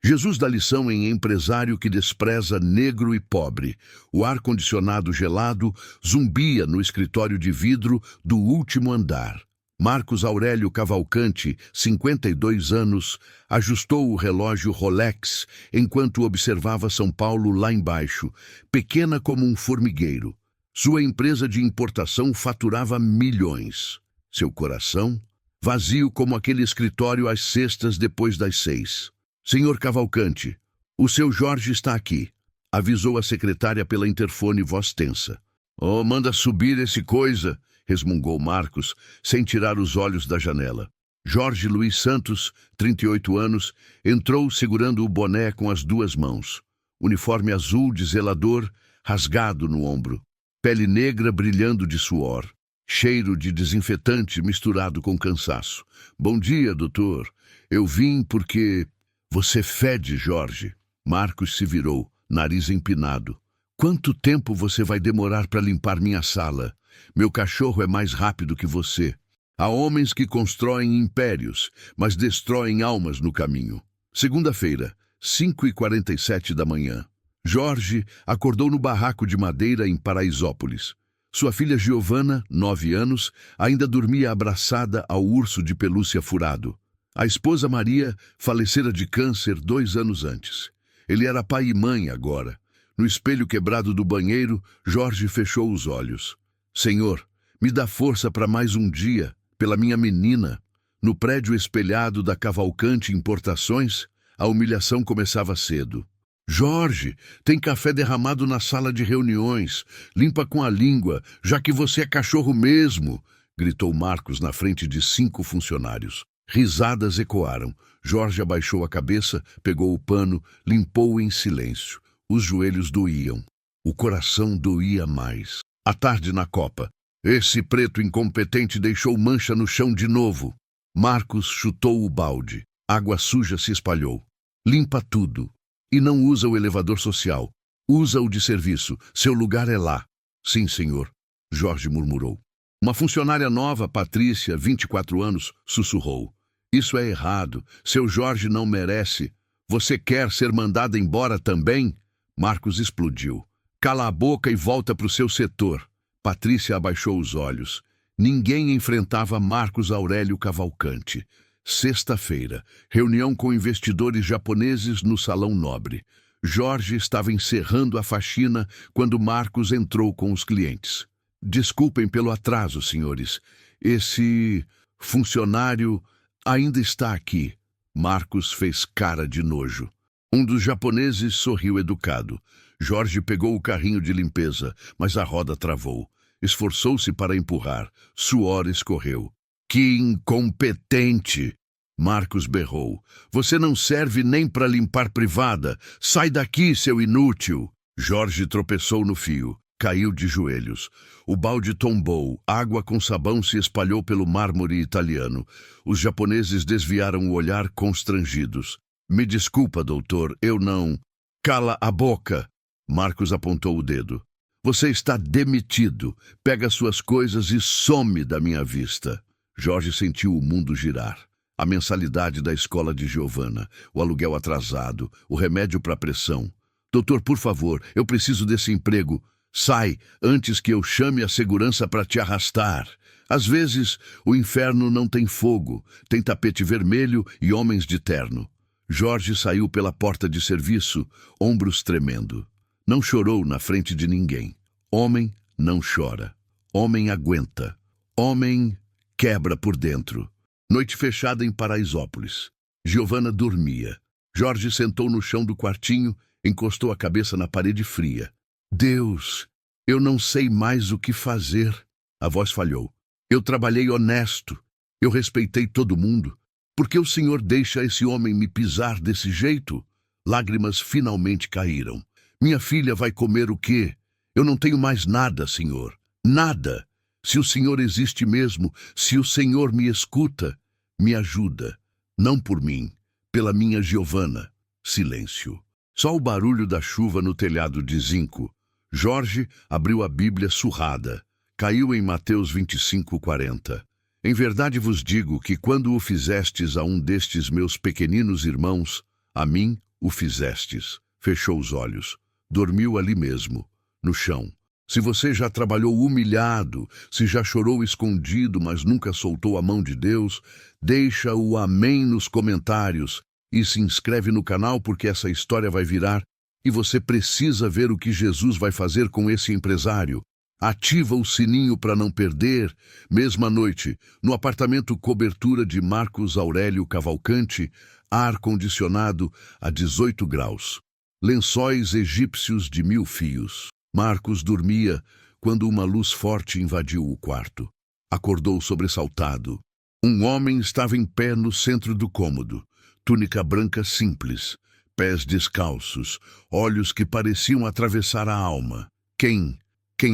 Jesus dá lição em empresário que despreza negro e pobre. O ar-condicionado gelado zumbia no escritório de vidro do último andar. Marcos Aurélio Cavalcante, 52 anos, ajustou o relógio Rolex enquanto observava São Paulo lá embaixo, pequena como um formigueiro. Sua empresa de importação faturava milhões. Seu coração, vazio como aquele escritório às sextas depois das 6. Senhor Cavalcante, o seu Jorge está aqui, avisou a secretária pela interfone voz tensa. Oh, manda subir esse coisa, resmungou Marcos, sem tirar os olhos da janela. Jorge Luiz Santos, 38 anos, entrou segurando o boné com as duas mãos. Uniforme azul de zelador, rasgado no ombro. Pele negra brilhando de suor. Cheiro de desinfetante misturado com cansaço. Bom dia, doutor. Eu vim porque... Você fede, Jorge. Marcos se virou, nariz empinado. Quanto tempo você vai demorar para limpar minha sala? Meu cachorro é mais rápido que você. Há homens que constroem impérios, mas destroem almas no caminho. Segunda-feira, 5h47 da manhã. Jorge acordou no barraco de madeira em Paraisópolis. Sua filha Giovana, 9 anos, ainda dormia abraçada ao urso de pelúcia furado. A esposa Maria falecera de câncer 2 anos antes. Ele era pai e mãe agora. No espelho quebrado do banheiro, Jorge fechou os olhos. Senhor, me dá força para mais um dia, pela minha menina. No prédio espelhado da Cavalcante Importações, a humilhação começava cedo. Jorge, tem café derramado na sala de reuniões. Limpa com a língua, já que você é cachorro mesmo, gritou Marcos na frente de 5 funcionários. Risadas ecoaram. Jorge abaixou a cabeça, pegou o pano, limpou em silêncio. Os joelhos doíam. O coração doía mais. À tarde na copa. Esse preto incompetente deixou mancha no chão de novo. Marcos chutou o balde. Água suja se espalhou. Limpa tudo. E não usa o elevador social. Usa o de serviço. Seu lugar é lá. Sim, senhor. Jorge murmurou. Uma funcionária nova, Patrícia, 24 anos, sussurrou. Isso é errado. Seu Jorge não merece. Você quer ser mandada embora também? Marcos explodiu. Cala a boca e volta para o seu setor. Patrícia abaixou os olhos. Ninguém enfrentava Marcos Aurélio Cavalcante. Sexta-feira, reunião com investidores japoneses no Salão Nobre. Jorge estava encerrando a faxina quando Marcos entrou com os clientes. Desculpem pelo atraso, senhores. Esse funcionário ainda está aqui. Marcos fez cara de nojo. Um dos japoneses sorriu educado. Jorge pegou o carrinho de limpeza, mas a roda travou. Esforçou-se para empurrar. Suor escorreu. Que incompetente! Marcos berrou. Você não serve nem para limpar privada. Sai daqui, seu inútil! Jorge tropeçou no fio. Caiu de joelhos. O balde tombou. Água com sabão se espalhou pelo mármore italiano. Os japoneses desviaram o olhar constrangidos. Me desculpa, doutor, eu não... Cala a boca! Marcos apontou o dedo. Você está demitido. Pega suas coisas e some da minha vista. Jorge sentiu o mundo girar. A mensalidade da escola de Giovana, o aluguel atrasado, o remédio para a pressão. Doutor, por favor, eu preciso desse emprego. Sai, antes que eu chame a segurança para te arrastar. Às vezes, o inferno não tem fogo, tem tapete vermelho e homens de terno. Jorge saiu pela porta de serviço, ombros tremendo. Não chorou na frente de ninguém. Homem não chora. Homem aguenta. Homem quebra por dentro. Noite fechada em Paraisópolis. Giovana dormia. Jorge sentou no chão do quartinho, encostou a cabeça na parede fria. Deus, eu não sei mais o que fazer. A voz falhou. Eu trabalhei honesto. Eu respeitei todo mundo. Por que o senhor deixa esse homem me pisar desse jeito? Lágrimas finalmente caíram. Minha filha vai comer o quê? Eu não tenho mais nada, senhor. Nada. Se o senhor existe mesmo, se o senhor me escuta, me ajuda. Não por mim, pela minha Giovana. Silêncio. Só o barulho da chuva no telhado de zinco. Jorge abriu a Bíblia surrada. Caiu em Mateus 25:40. Em verdade vos digo que quando o fizestes a um destes meus pequeninos irmãos, a mim O fizestes. Fechou os olhos. Dormiu ali mesmo, no chão. Se você já trabalhou humilhado, se já chorou escondido, mas nunca soltou a mão de Deus, deixa o amém nos comentários e se inscreve no canal porque essa história vai virar e você precisa ver o que Jesus vai fazer com esse empresário. Ativa o sininho para não perder. Mesma noite, no apartamento cobertura de Marcos Aurélio Cavalcante, ar-condicionado a 18 graus. Lençóis egípcios de 1000 fios. Marcos dormia quando uma luz forte invadiu o quarto. Acordou sobressaltado. Um homem estava em pé no centro do cômodo. Túnica branca simples, pés descalços, olhos que pareciam atravessar a alma. Quem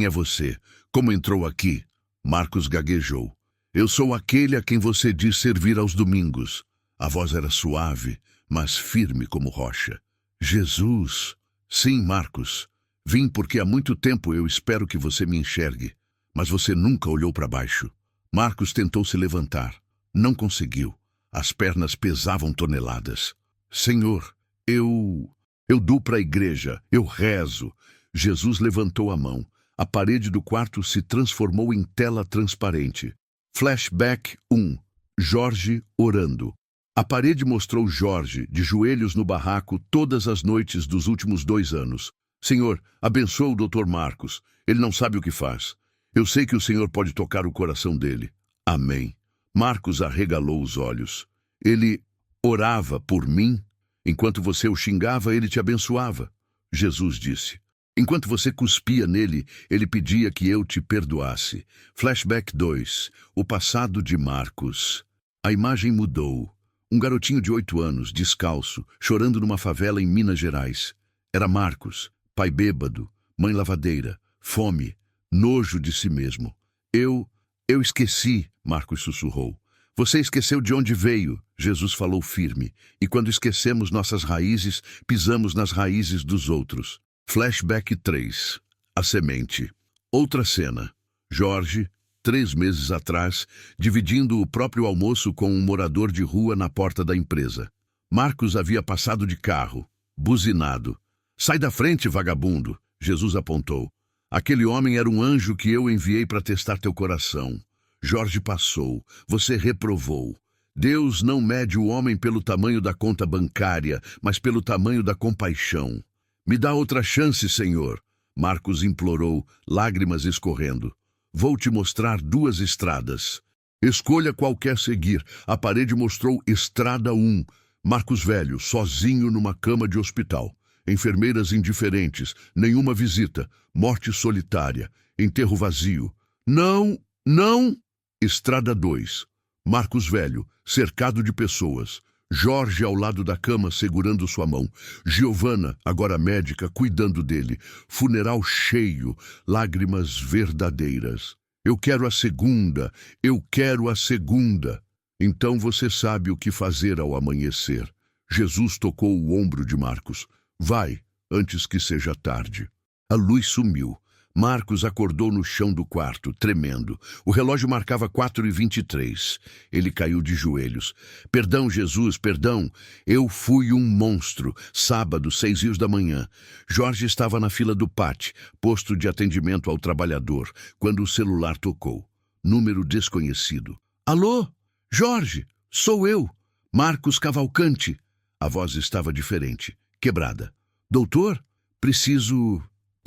é você? Como entrou aqui? Marcos gaguejou. Eu sou aquele a quem você diz servir aos domingos. A voz era suave, mas firme como rocha. Jesus! Sim, Marcos. Vim porque há muito tempo eu espero que você me enxergue, mas você nunca olhou para baixo. Marcos tentou se levantar. Não conseguiu. As pernas pesavam toneladas. Senhor, eu dou para a igreja, eu rezo. Jesus levantou a mão. A parede do quarto se transformou em tela transparente. Flashback 1. Jorge orando. A parede mostrou Jorge, de joelhos no barraco, todas as noites dos últimos 2 anos. Senhor, abençoa o Dr. Marcos. Ele não sabe o que faz. Eu sei que o Senhor pode tocar o coração dele. Amém. Marcos arregalou os olhos. Ele orava por mim? Enquanto você o xingava, ele te abençoava. Jesus disse. Enquanto você cuspia nele, ele pedia que eu te perdoasse. Flashback 2. O passado de Marcos. A imagem mudou. Um garotinho de 8 anos, descalço, chorando numa favela em Minas Gerais. Era Marcos, pai bêbado, mãe lavadeira, fome, nojo de si mesmo. Eu esqueci, Marcos sussurrou. Você esqueceu de onde veio, Jesus falou firme. E quando esquecemos nossas raízes, pisamos nas raízes dos outros. Flashback 3. A semente. Outra cena. Jorge, 3 meses atrás, dividindo o próprio almoço com um morador de rua na porta da empresa. Marcos havia passado de carro, buzinado. Sai da frente, vagabundo, Jesus apontou. Aquele homem era um anjo que eu enviei para testar teu coração. Jorge passou, você reprovou. Deus não mede o homem pelo tamanho da conta bancária, mas pelo tamanho da compaixão. Me dá outra chance, Senhor. Marcos implorou, lágrimas escorrendo. Vou te mostrar 2 estradas. Escolha qual quer seguir. A parede mostrou Estrada 1. Marcos velho, sozinho numa cama de hospital. Enfermeiras indiferentes, nenhuma visita. Morte solitária. Enterro vazio. Não! Estrada 2. Marcos velho, cercado de pessoas. Jorge ao lado da cama segurando sua mão. Giovana, agora médica, cuidando dele. Funeral cheio, lágrimas verdadeiras. Eu quero a segunda. Então você sabe o que fazer ao amanhecer. Jesus tocou o ombro de Marcos. Vai, antes que seja tarde. A luz sumiu. Marcos acordou no chão do quarto, tremendo. O relógio marcava 4h23. Ele caiu de joelhos. Perdão, Jesus, perdão. Eu fui um monstro. Sábado, 6h da manhã. Jorge estava na fila do PAT, posto de atendimento ao trabalhador, quando o celular tocou. Número desconhecido. Alô? Jorge, sou eu. Marcos Cavalcante. A voz estava diferente, quebrada. Doutor,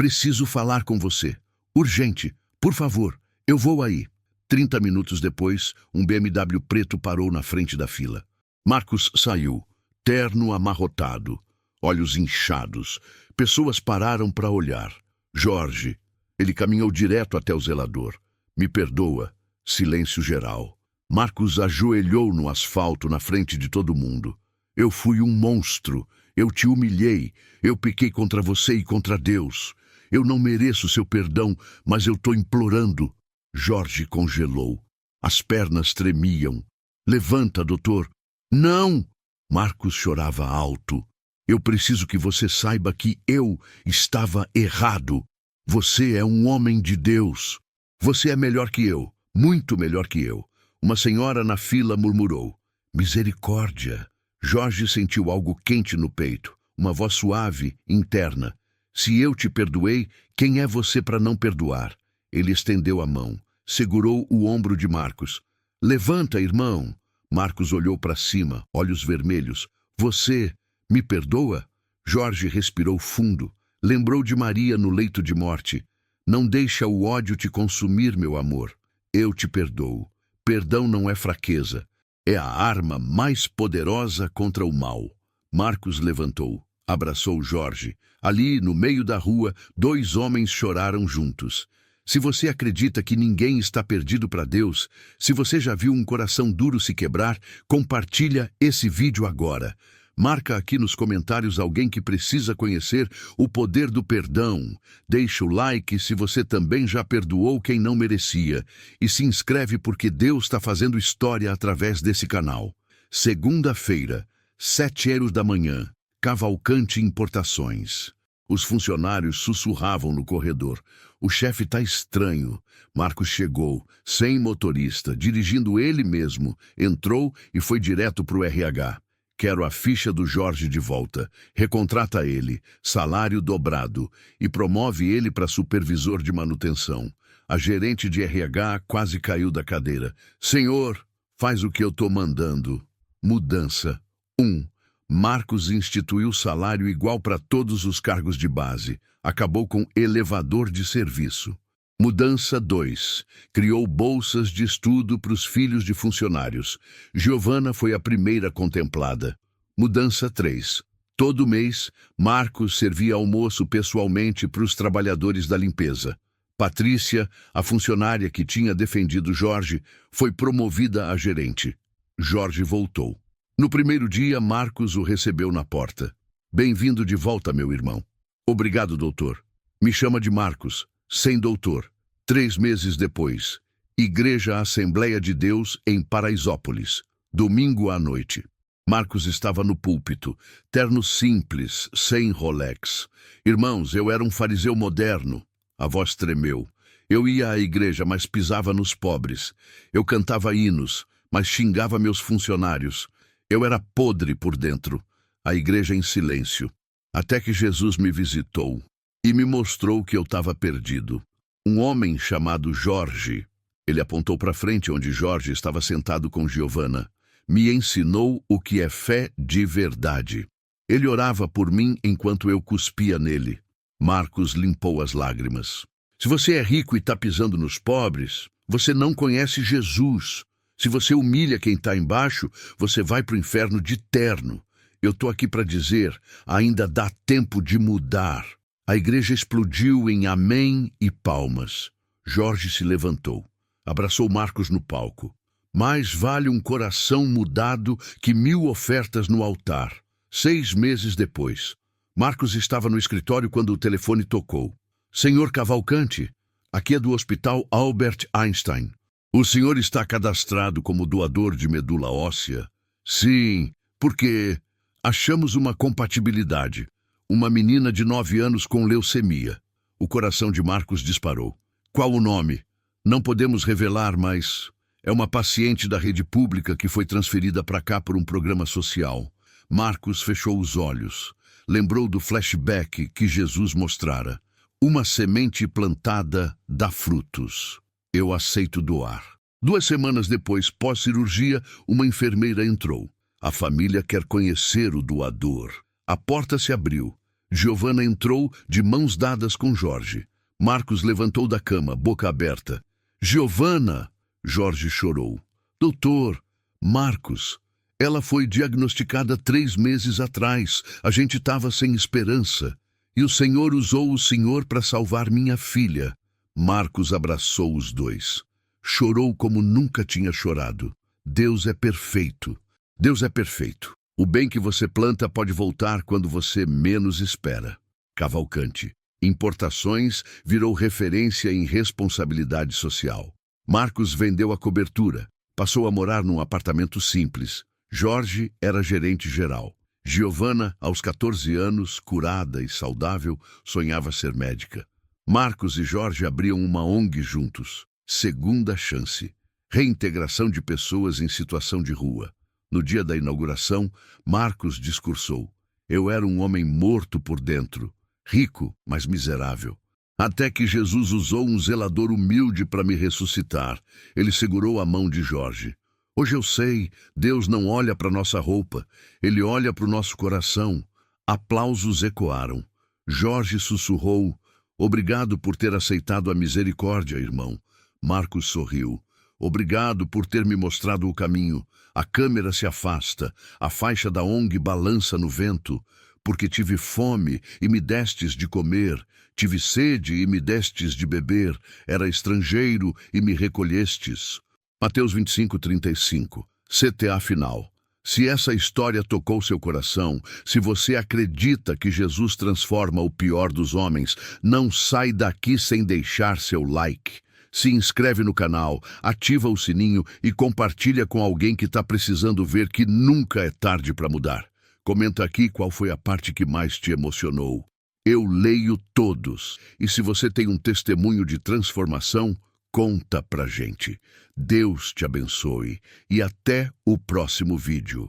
Preciso falar com você. Urgente. Por favor, eu vou aí. 30 minutos depois, um BMW preto parou na frente da fila. Marcos saiu, terno amarrotado, olhos inchados. Pessoas pararam para olhar. Jorge. Ele caminhou direto até o zelador. Me perdoa. Silêncio geral. Marcos ajoelhou no asfalto na frente de todo mundo. Eu fui um monstro. Eu te humilhei. Eu pequei contra você e contra Deus. Eu não mereço seu perdão, mas eu estou implorando. Jorge congelou. As pernas tremiam. Levanta, doutor. Não! Marcos chorava alto. Eu preciso que você saiba que eu estava errado. Você é um homem de Deus. Você é melhor que eu, muito melhor que eu. Uma senhora na fila murmurou. Misericórdia. Jorge sentiu algo quente no peito. uma voz suave, interna. Se eu te perdoei, quem é você para não perdoar? Ele estendeu a mão, segurou o ombro de Marcos. Levanta, irmão. Marcos olhou para cima, olhos vermelhos. Você me perdoa? Jorge respirou fundo. Lembrou de Maria no leito de morte. Não deixa o ódio te consumir, meu amor. Eu te perdoo. Perdão não é fraqueza. É a arma mais poderosa contra o mal. Marcos levantou, abraçou Jorge. Ali, no meio da rua, 2 homens choraram juntos. Se você acredita que ninguém está perdido para Deus, se você já viu um coração duro se quebrar, compartilha esse vídeo agora. Marca aqui nos comentários alguém que precisa conhecer o poder do perdão. Deixa o like se você também já perdoou quem não merecia. E se inscreve porque Deus está fazendo história através desse canal. Segunda-feira, 7h da manhã, Cavalcante Importações. Os funcionários sussurravam no corredor. O chefe tá estranho. Marcos chegou, sem motorista, dirigindo ele mesmo. Entrou e foi direto para o RH. Quero a ficha do Jorge de volta. Recontrata ele, salário dobrado, e promove ele para supervisor de manutenção. A gerente de RH quase caiu da cadeira. Senhor, faz o que eu tô mandando. Mudança. 1. Marcos instituiu salário igual para todos os cargos de base. Acabou com elevador de serviço. Mudança 2. Criou bolsas de estudo para os filhos de funcionários. Giovana foi a primeira contemplada. Mudança 3. Todo mês, Marcos servia almoço pessoalmente para os trabalhadores da limpeza. Patrícia, a funcionária que tinha defendido Jorge, foi promovida a gerente. Jorge voltou. No primeiro dia, Marcos o recebeu na porta. Bem-vindo de volta, meu irmão. Obrigado, doutor. Me chama de Marcos. Sem doutor. 3 meses depois, Igreja Assembleia de Deus em Paraisópolis, domingo à noite. Marcos estava no púlpito, terno simples, sem Rolex. Irmãos, eu era um fariseu moderno. A voz tremeu. Eu ia à igreja, mas pisava nos pobres. Eu cantava hinos, mas xingava meus funcionários. Eu era podre por dentro. A igreja em silêncio. Até que Jesus me visitou e me mostrou que eu estava perdido. Um homem chamado Jorge, ele apontou para frente onde Jorge estava sentado com Giovana, me ensinou o que é fé de verdade. Ele orava por mim enquanto eu cuspia nele. Marcos limpou as lágrimas. Se você é rico e está pisando nos pobres, você não conhece Jesus. Se você humilha quem está embaixo, você vai para o inferno de terno. Eu estou aqui para dizer, ainda dá tempo de mudar. A igreja explodiu em amém e palmas. Jorge se levantou, abraçou Marcos no palco. Mais vale um coração mudado que 1000 ofertas no altar. 6 meses depois, Marcos estava no escritório quando o telefone tocou. Senhor Cavalcante, aqui é do Hospital Albert Einstein. O senhor está cadastrado como doador de medula óssea? Sim, porque achamos uma compatibilidade. Uma menina de 9 anos com leucemia. O coração de Marcos disparou. Qual o nome? Não podemos revelar, mas é uma paciente da rede pública que foi transferida para cá por um programa social. Marcos fechou os olhos. Lembrou do flashback que Jesus mostrara. Uma semente plantada dá frutos. Eu aceito doar. 2 semanas depois, pós-cirurgia, uma enfermeira entrou. A família quer conhecer o doador. A porta se abriu. Giovana entrou de mãos dadas com Jorge. Marcos levantou da cama, boca aberta. Giovana! Jorge chorou. Doutor, Marcos, ela foi diagnosticada 3 meses atrás. A gente estava sem esperança. E o Senhor usou o Senhor para salvar minha filha. Marcos abraçou os 2. Chorou como nunca tinha chorado. Deus é perfeito. Deus é perfeito. O bem que você planta pode voltar quando você menos espera. Cavalcante. Importações virou referência em responsabilidade social. Marcos vendeu a cobertura. Passou a morar num apartamento simples. Jorge era gerente geral. Giovana, aos 14 anos, curada e saudável, sonhava ser médica. Marcos e Jorge abriam uma ONG juntos. Segunda chance. Reintegração de pessoas em situação de rua. No dia da inauguração, Marcos discursou. Eu era um homem morto por dentro, rico, mas miserável. Até que Jesus usou um zelador humilde para me ressuscitar. Ele segurou a mão de Jorge. Hoje eu sei, Deus não olha para nossa roupa, Ele olha para o nosso coração. Aplausos ecoaram. Jorge sussurrou: "Obrigado por ter aceitado a misericórdia, irmão." Marcos sorriu. "Obrigado por ter me mostrado o caminho." A câmera se afasta, a faixa da ONG balança no vento. "Porque tive fome e me destes de comer, tive sede e me destes de beber, era estrangeiro e me recolhestes." Mateus 25:35. CTA final. Se essa história tocou seu coração, se você acredita que Jesus transforma o pior dos homens, não sai daqui sem deixar seu like. Se inscreve no canal, ativa o sininho e compartilha com alguém que está precisando ver que nunca é tarde para mudar. Comenta aqui qual foi a parte que mais te emocionou. Eu leio todos. E se você tem um testemunho de transformação, conta pra gente. Deus te abençoe e até o próximo vídeo.